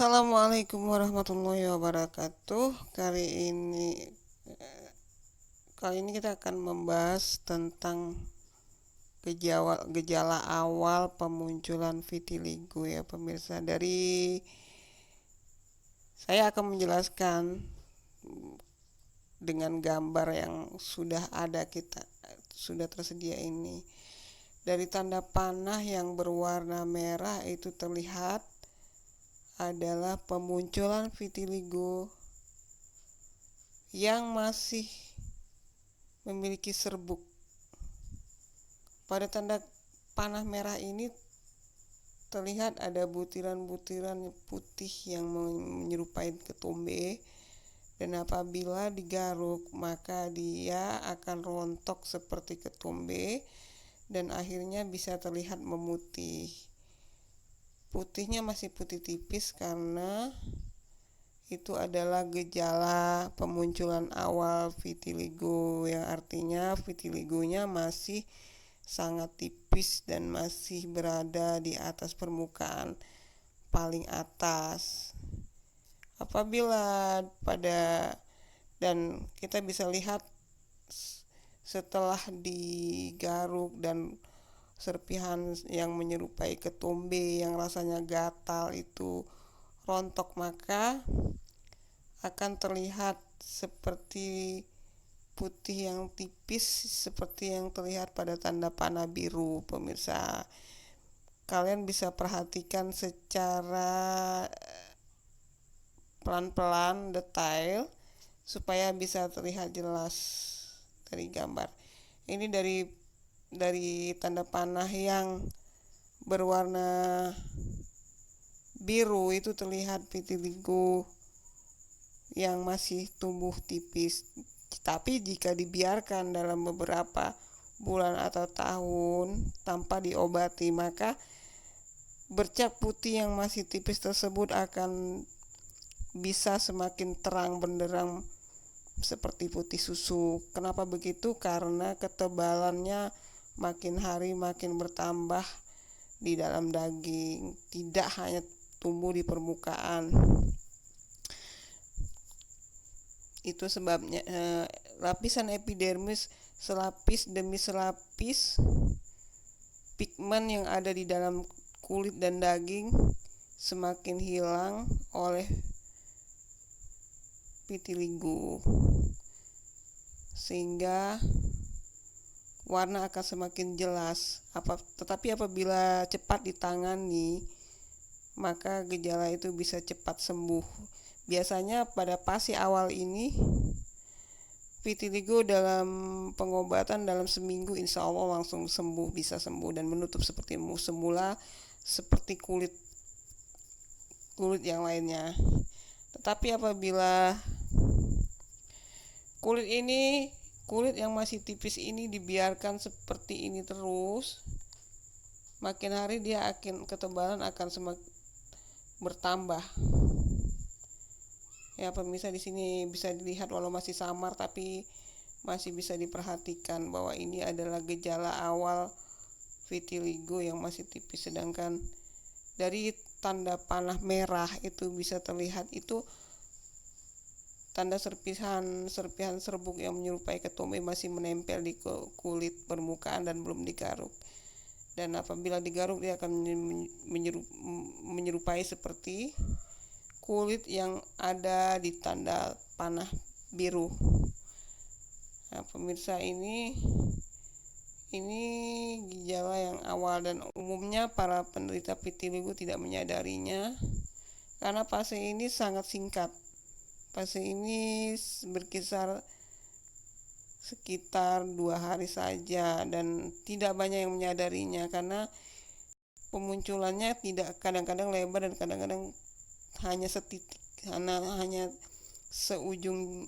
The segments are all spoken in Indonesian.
Assalamualaikum warahmatullahi wabarakatuh. Kali ini kita akan membahas tentang gejala awal pemunculan vitiligo ya pemirsa. Saya akan menjelaskan dengan gambar yang sudah tersedia ini. Dari tanda panah yang berwarna merah itu terlihat adalah pemunculan vitiligo yang masih memiliki serbuk. Pada tanda panah merah ini terlihat ada butiran-butiran putih yang menyerupai ketombe, dan apabila digaruk maka dia akan rontok seperti ketombe dan akhirnya bisa terlihat memutih. Putihnya masih putih tipis karena itu adalah gejala pemunculan awal vitiligo, yang artinya vitiligonya masih sangat tipis dan masih berada di atas permukaan paling atas. Dan kita bisa lihat setelah digaruk dan serpihan yang menyerupai ketombe yang rasanya gatal itu rontok, maka akan terlihat seperti putih yang tipis seperti yang terlihat pada tanda panah biru. Pemirsa, kalian bisa perhatikan secara pelan-pelan detail supaya bisa terlihat jelas dari gambar. Ini dari tanda panah yang berwarna biru itu terlihat vitiligo yang masih tumbuh tipis. Tapi jika dibiarkan dalam beberapa bulan atau tahun tanpa diobati, maka bercak putih yang masih tipis tersebut akan bisa semakin terang benderang seperti putih susu. Kenapa begitu? Karena ketebalannya makin hari makin bertambah di dalam daging, tidak hanya tumbuh di permukaan. Itu sebabnya lapisan epidermis selapis demi selapis pigmen yang ada di dalam kulit dan daging semakin hilang oleh vitiligo, sehingga warna akan semakin jelas. Tetapi apabila cepat ditangani, maka gejala itu bisa cepat sembuh. Biasanya pada fase awal ini vitiligo dalam pengobatan dalam seminggu insya Allah langsung sembuh, bisa sembuh dan menutup seperti semula seperti kulit yang lainnya. Tetapi apabila kulit yang masih tipis ini dibiarkan seperti ini terus, makin hari ketebalan akan semakin bertambah. Ya pemirsa, di sini bisa dilihat walau masih samar tapi masih bisa diperhatikan bahwa ini adalah gejala awal vitiligo yang masih tipis. Sedangkan dari tanda panah merah itu bisa terlihat itu tanda serpihan serbuk yang menyerupai ketombe masih menempel di kulit permukaan dan belum digaruk. Dan apabila digaruk dia akan menyerupai seperti kulit yang ada di tanda panah biru. Nah, pemirsa, ini gejala yang awal dan umumnya para penderita vitiligo tidak menyadarinya karena fase ini sangat singkat. Fase ini berkisar sekitar 2 hari saja dan tidak banyak yang menyadarinya karena pemunculannya tidak, kadang-kadang lebar dan kadang-kadang hanya setitik, hanya seujung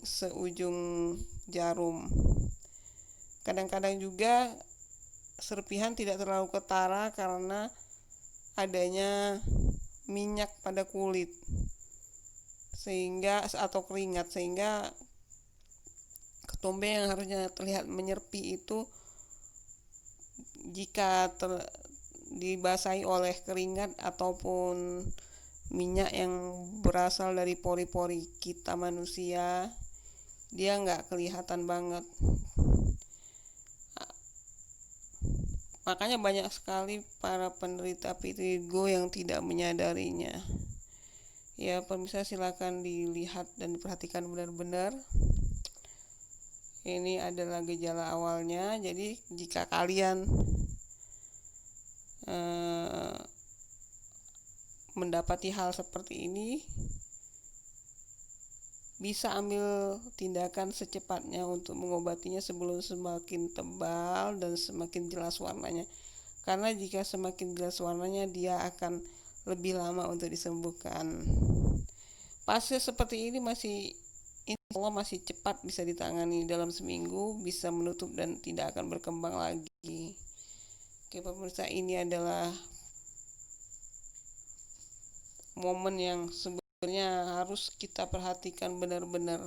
jarum. Kadang-kadang juga serpihan tidak terlalu ketara karena adanya minyak pada kulit atau keringat, sehingga ketombe yang harusnya terlihat menyerpi itu jika dibasahi oleh keringat ataupun minyak yang berasal dari pori-pori kita manusia, dia nggak kelihatan banget. Makanya banyak sekali para penderita vitiligo yang tidak menyadarinya. Ya, pemirsa, silakan dilihat dan diperhatikan benar-benar. Ini adalah gejala awalnya. Jadi jika kalian mendapati hal seperti ini, bisa ambil tindakan secepatnya untuk mengobatinya sebelum semakin tebal dan semakin jelas warnanya. Karena jika semakin jelas warnanya, dia akan lebih lama untuk disembuhkan. Fase seperti ini insya Allah masih cepat bisa ditangani, dalam seminggu bisa menutup dan tidak akan berkembang lagi. Oke pemirsa, ini adalah momen yang sebenarnya harus kita perhatikan benar-benar,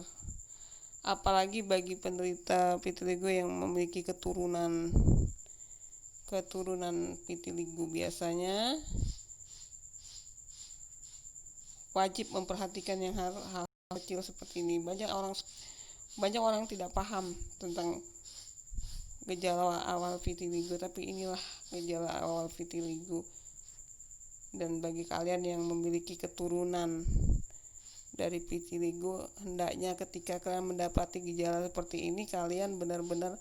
apalagi bagi penderita vitiligo yang memiliki keturunan vitiligo. Biasanya wajib memperhatikan yang hal kecil seperti ini. Banyak orang yang tidak paham tentang gejala awal vitiligo, tapi inilah gejala awal vitiligo. Dan bagi kalian yang memiliki keturunan dari vitiligo, hendaknya ketika kalian mendapati gejala seperti ini, kalian benar-benar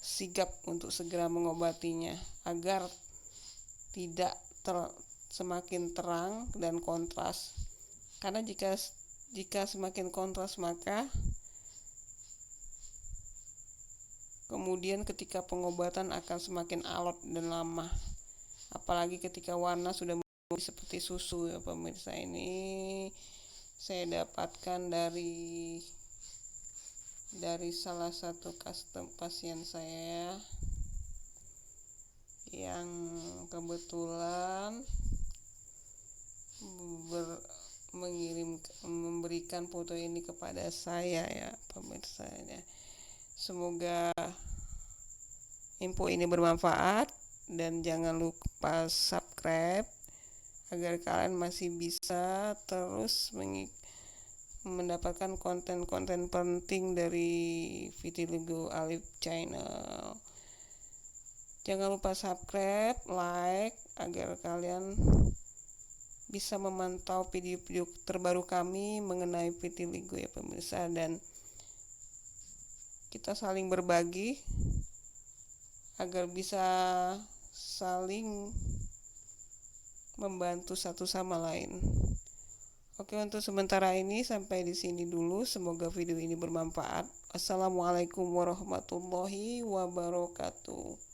sigap untuk segera mengobatinya agar tidak semakin terang dan kontras. Karena jika semakin kontras, maka kemudian ketika pengobatan akan semakin alot dan lama. Apalagi ketika warna sudah seperti susu ya pemirsa. Ini saya dapatkan dari salah satu pasien saya yang kebetulan memberikan foto ini kepada saya ya pemirsa. Semoga info ini bermanfaat, dan jangan lupa subscribe agar kalian masih bisa terus mendapatkan konten-konten penting dari Vitiligo Alif Channel. Jangan lupa subscribe, like, agar kalian bisa memantau video-video terbaru kami mengenai vitiligo ya pemirsa, dan kita saling berbagi agar bisa saling membantu satu sama lain. Oke, untuk sementara ini sampai di sini dulu. Semoga video ini bermanfaat. Assalamualaikum warahmatullahi wabarakatuh.